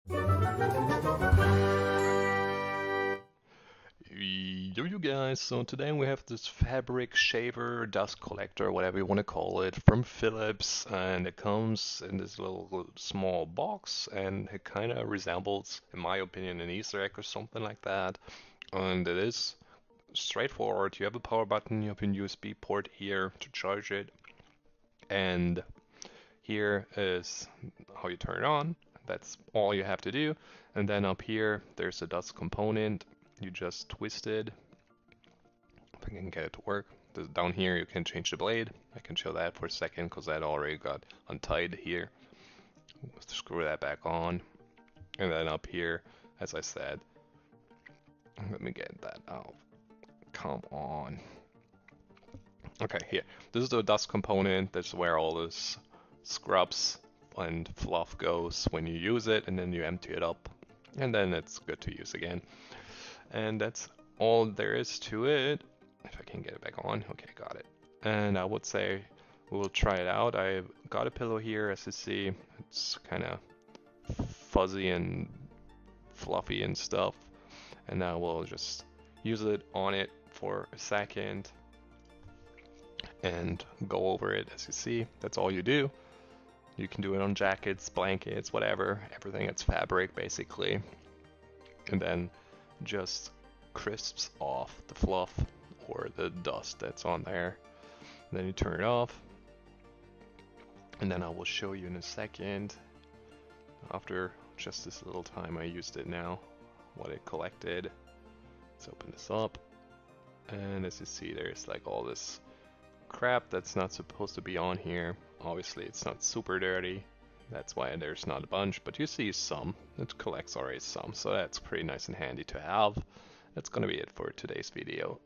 Yo, you guys, so today we have this fabric shaver, dust collector, whatever you want to call it, from Philips, and it comes in this little small box, and it kind of resembles, in my opinion, an Easter egg or something like that. And it is straightforward. You have a power button, you have a USB port here to charge it, and here is how you turn it on. That's all you have to do. And then up here, there's a dust component. You just twist it. If I can get it to work. Down here, you can change the blade. I can show that for a second because that already got untied here. Screw that back on. And then up here, as I said, let me get that out. Come on. Okay, here. This is the dust component. That's where all this scrubs and fluff goes when you use it, and then you empty it up, and then it's good to use again. And that's all there is to it. If I can get it back on. Okay, got it. And I would say we'll try it out. I got a pillow here, as you see. It's kind of fuzzy and fluffy and stuff. And now we'll just use it on it for a second and go over it. As you see, that's all you do. You can do it on jackets, blankets, whatever, everything that's fabric basically. And then just crisps off the fluff or the dust that's on there. And then you turn it off. And then I will show you in a second, after just this little time I used it now, what it collected. Let's open this up. And as you see, there's like all this crap that's not supposed to be on here. Obviously it's not super dirty, that's why there's not a bunch, but you see some. It collects already some, so that's pretty nice and handy to have. That's gonna be it for today's video.